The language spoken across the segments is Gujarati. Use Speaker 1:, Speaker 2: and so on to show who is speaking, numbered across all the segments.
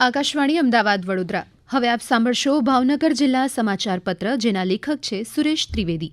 Speaker 1: આકાશવાણી અમદાવાદ વડોદરા. હવે આપ સાંભળશો ભાવનગર જિલ્લા સમાચાર પત્ર, જેના લેખક છે સુરેશ ત્રિવેદી.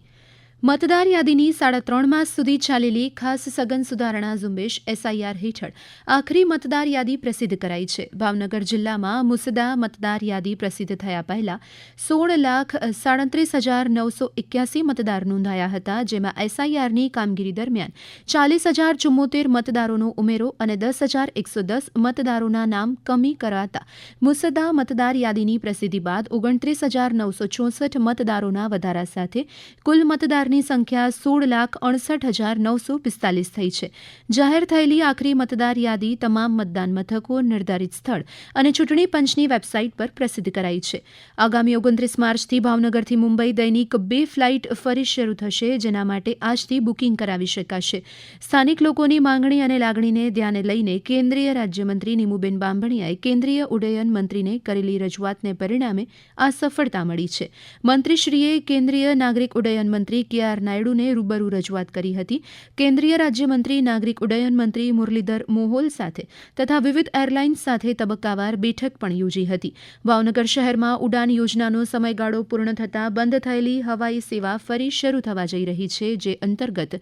Speaker 1: મતદાર યાદીની 3.5 માસ સુધી ચાલેલી ખાસ સઘન સુધારણા ઝુંબેશ એસઆઈઆર હેઠળ આખરી મતદાર યાદી પ્રસિદ્ધ કરાઈ છે. ભાવનગર જિલ્લામાં મુસદ્દા મતદાર યાદી પ્રસિદ્ધ થયા પહેલા 16,37,981 મતદાર નોંધાયા હતા, જેમાં એસઆઈઆરની કામગીરી દરમિયાન 40,074 મતદારોનો ઉમેરો અને 10,110 મતદારોના નામ કમી કરાતા મુસદ્દા મતદાર યાદીની પ્રસિદ્ધિ બાદ 29,964 મતદારોના વધારા સાથે કુલ મતદારની સંખ્યા 16,68,945 થઈ છે. જાહેર થયેલી આખરી મતદાર યાદી તમામ મતદાન મથકો, નિર્ધારિત સ્થળ અને ચૂંટણી પંચની વેબસાઇટ પર પ્રસિદ્ધ કરાઈ છે. આગામી 29 માર્ચથી ભાવનગરથી મુંબઈ દૈનિક 2 ફ્લાઇટ ફરી શરૂ થશે, જેના માટે આજથી બુકિંગ કરાવી શકાશે. સ્થાનિક લોકોની માંગણી અને લાગણીને ધ્યાને લઈને કેન્દ્રીય રાજ્યમંત્રી નીમુબેન બાંભણિયાએ કેન્દ્રીય ઉડ્ડયન મંત્રીને કરેલી રજૂઆતને પરિણામે આ સફળતા મળી છે. મંત્રીશ્રીએ કેન્દ્રીય નાગરિક ઉડ્ડયન મંત્રી કે.આર. નાયડુને રૂબરૂ રજૂઆત કરી હતી. કેન્દ્રીય રાજ્યમંત્રી નાગરિક ઉડ્ડયન મંત્રી મુરલીધર મોહોલ સાથે તથા વિવિધ એરલાઇન્સ સાથે તબક્કાવાર બેઠક પણ યોજી હતી. ભાવનગર શહેરમાં ઉડાન યોજનાનો સમયગાળો પૂર્ણ થતાં બંધ થયેલી હવાઈ સેવા ફરી શરૂ થવા જઈ રહી છે, જે અંતર્ગત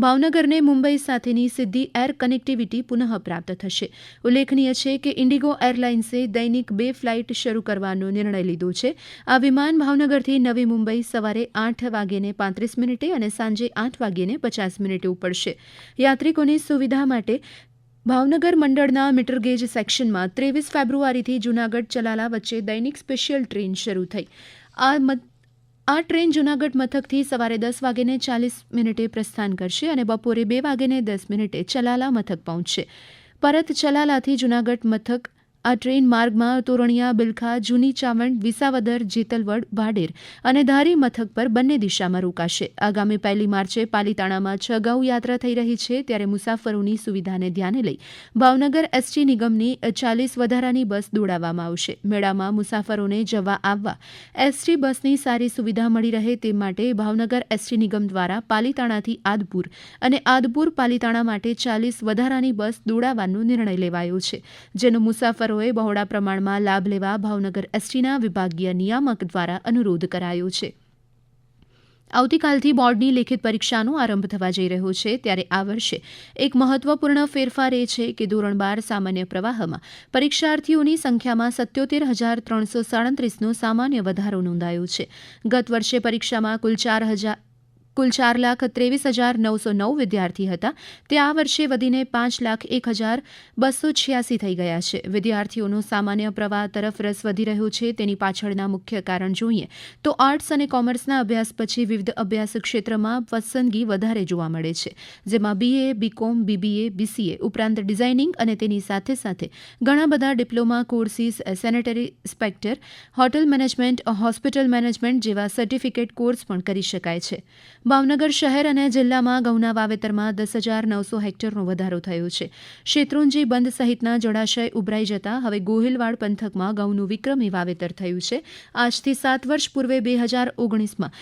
Speaker 1: ભાવનગરને મુંબઈ સાથેની સીધી એર કનેક્ટિવિટી પુનઃ પ્રાપ્ત થશે. ઉલ્લેખનીય છે કે ઇન્ડિગો એરલાઇન્સે દૈનિક 2 ફ્લાઇટ શરૂ કરવાનો નિર્ણય લીધો છે. આ વિમાન ભાવનગરથી નવી મુંબઈ સવારે 8:35 અને સાંજે 8:50 ઉપડશે. યાત્રિકોની સુવિધા માટે ભાવનગર મંડળના મીટરગેજ સેક્શનમાં 23 ફેબ્રુઆરીથી જૂનાગઢ ચલાલા વચ્ચે દૈનિક સ્પેશિયલ ટ્રેન શરૂ થઈ. આ ટ્રેન જૂનાગઢ મથકથી સવારે 10:40 પ્રસ્થાન કરશે અને બપોરે 2:10 ચલાલા મથક પહોંચશે. પરત ચલાલાથી જૂનાગઢ મથક આ ટ્રેન માર્ગમાં તોરણિયા, બિલખા, જૂની ચાવણ, વિસાવદર, જેતલવડ, ભાડેર અને ધારી મથક પર બંને દિશામાં રોકાશે. આગામી 1 માર્ચે પાલીતાણામાં 6 ગૌ યાત્રા થઈ રહી છે, ત્યારે મુસાફરોની સુવિધાને ધ્યાને લઈ ભાવનગર એસટી નિગમની 40 વધારાની બસ દોડાવવામાં આવશે. મેળામાં મુસાફરોને જવા આવવા એસટી બસની સારી સુવિધા મળી રહે તે માટે ભાવનગર એસટી નિગમ દ્વારા પાલીતાણાથી આદપુર અને આદપુર પાલીતાણા માટે 40 વધારાની બસ દોડાવવાનો નિર્ણય લેવાયો છે, જેનો મુસાફરો બહોળા પ્રમાણમાં લાભ લેવા ભાવનગર એસટીના વિભાગીય નિયામક દ્વારા અનુરોધ કરાયો છે. આવતીકાલથી બોર્ડની લેખિત પરીક્ષાનો આરંભ થવા જઈ રહ્યો છે, ત્યારે આ વર્ષે એક મહત્વપૂર્ણ ફેરફાર એ છે કે ધોરણ 12 સામાન્ય પ્રવાહમાં પરીક્ષાર્થીઓની સંખ્યામાં 77,337નો સામાન્ય વધારો નોંધાયો છે. ગત વર્ષે પરીક્ષામાં કુલ 4,23,909 વિદ્યાર્થી હતા, તે આ વર્ષે વધીને 5,01,286 થઈ ગયા છે. વિદ્યાર્થીઓનો સામાન્ય પ્રવાહ તરફ રસ વધી રહ્યો છે, તેની પાછળના મુખ્ય કારણ જોઈએ તો આર્ટ્સ અને કોમર્સના અભ્યાસ પછી વિવિધ અભ્યાસ ક્ષેત્રમાં પસંદગી વધારે જોવા મળે છે, જેમાં BA, BCom, BBA, BCA ઉપરાંત ડિઝાઇનિંગ અને તેની સાથે સાથે ઘણા બધા diploma courses, sanitary inspector, hotel management, hospital management જેવા સર્ટિફિકેટ કોર્સ પણ કરી શકાય છે. ભાવનગર શહેર અને જિલ્લામાં ઘઉંના વાવેતરમાં 10,900 હેક્ટરનો વધારો થયો છે. શેત્રુંજી બંધ સહિતના જળાશય ઉભરાઈ જતા હવે ગોહિલવાડ પંથકમાં ઘઉંનું વિક્રમી વાવેતર થયું છે. આજથી 7 વર્ષ પૂર્વે 2019માં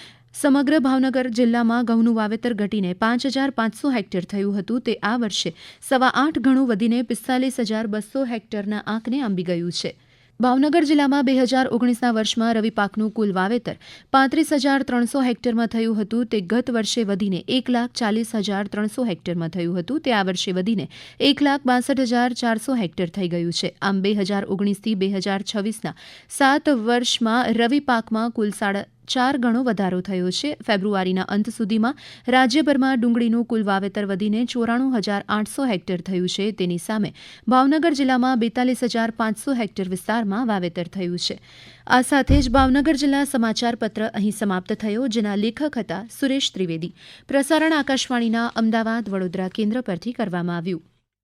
Speaker 1: સમગ્ર ભાવનગર જિલ્લામાં ઘઉંનું વાવેતર ઘટીને 5,500 હેક્ટર થયું હતું, તે આ વર્ષે 8.25 ગણું વધીને 45,200 હેક્ટરના આંકને આંબી ગયું છે. ભાવનગર જિલ્લામાં 2019ના વર્ષમાં રવિ પાકનું કુલ વાવેતર 35,300 હેક્ટરમાં થયું હતું, તે ગત વર્ષે વધીને 1,40,300 હેક્ટરમાં થયું હતું, તે આ વર્ષે વધીને 1,62,400 હેક્ટર થઈ ગયું છે. આમ 2019થી 2026ના 7 વર્ષમાં રવિ પાકમાં કુલ 4 ગણો વધારો થયો છે. ફેબ્રુઆરીના અંત સુધીમાં રાજ્યભરમાં ડુંગળીનું કુલ વાવેતર વધીને 94,800 હેક્ટર થયું છે. તેની સામે ભાવનગર જિલ્લામાં 42,500 હેક્ટર વિસ્તારમાં વાવેતર થયું છે. આ સાથે જ ભાવનગર જિલ્લા સમાચાર પત્ર અહીં સમાપ્ત થયો, જેના લેખક હતા સુરેશ ત્રિવેદી. પ્રસારણ આકાશવાણીના અમદાવાદ વડોદરા કેન્દ્ર પરથી કરવામાં આવ્યું.